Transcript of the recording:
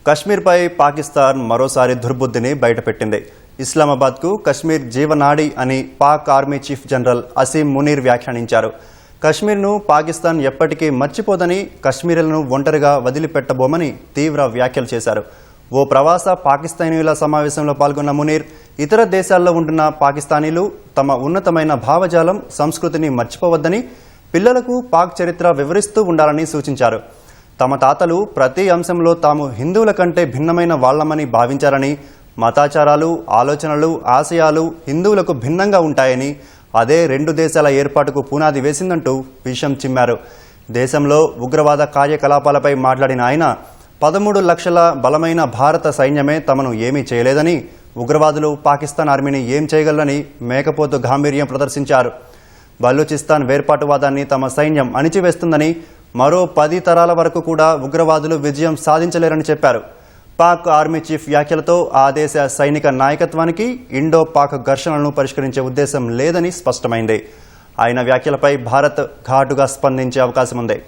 కశ్మీర్పై పాకిస్తాన్ మరోసారి దుర్బుద్ధిని బయటపెట్టింది. ఇస్లామాబాద్కు కశ్మీర్ జీవనాడి అని Pak army chief general Asim Munir వ్యాఖ్యానించారు. కశ్మీర్ను పాకిస్తాన్ ఎప్పటికీ మర్చిపోదని, కశ్మీరులను ఒంటరిగా వదిలిపెట్టబోమని తీవ్ర వ్యాఖ్యలు చేశారు. ఓ ప్రవాస పాకిస్తానీయుల సమావేశంలో పాల్గొన్న మునీర్ ఇతర దేశాల్లో ఉంటున్న పాకిస్తానీలు తమ ఉన్నతమైన భావజాలం, సంస్కృతిని మర్చిపోవద్దని, పిల్లలకు పాక్ చరిత్ర వివరిస్తూ ఉండాలని సూచించారు. తమ తాతలు ప్రతి అంశంలో తాము హిందువుల కంటే భిన్నమైన వాళ్లమని భావించారని, మతాచారాలు, ఆలోచనలు, ఆశయాలు హిందువులకు భిన్నంగా ఉంటాయని, అదే రెండు దేశాల ఏర్పాటుకు పునాది వేసిందంటూ విషం చిమ్మారు. దేశంలో ఉగ్రవాద కార్యకలాపాలపై మాట్లాడిన ఆయన 13 లక్షల బలమైన భారత సైన్యమే తమను ఏమీ చేయలేదని, ఉగ్రవాదులు పాకిస్తాన్ ఆర్మీని ఏం చేయగలరని మేకపోతు గాంభీర్యం ప్రదర్శించారు. బలూచిస్తాన్ వేర్పాటువాదాన్ని తమ సైన్యం అణిచివేస్తుందని, మరో 10 తరాల వరకు కూడా ఉగ్రవాదులు విజయం సాధించలేరని చెప్పారు. పాక్ ఆర్మీ చీఫ్ వ్యాఖ్యలతో ఆ దేశ సైనిక నాయకత్వానికి ఇండో పాక్ ఘర్షణలను పరిష్కరించే ఉద్దేశం లేదని స్పష్టమైంది. ఆయన వ్యాఖ్యలపై భారత్ ఘాటుగా స్పందించే అవకాశం ఉంది.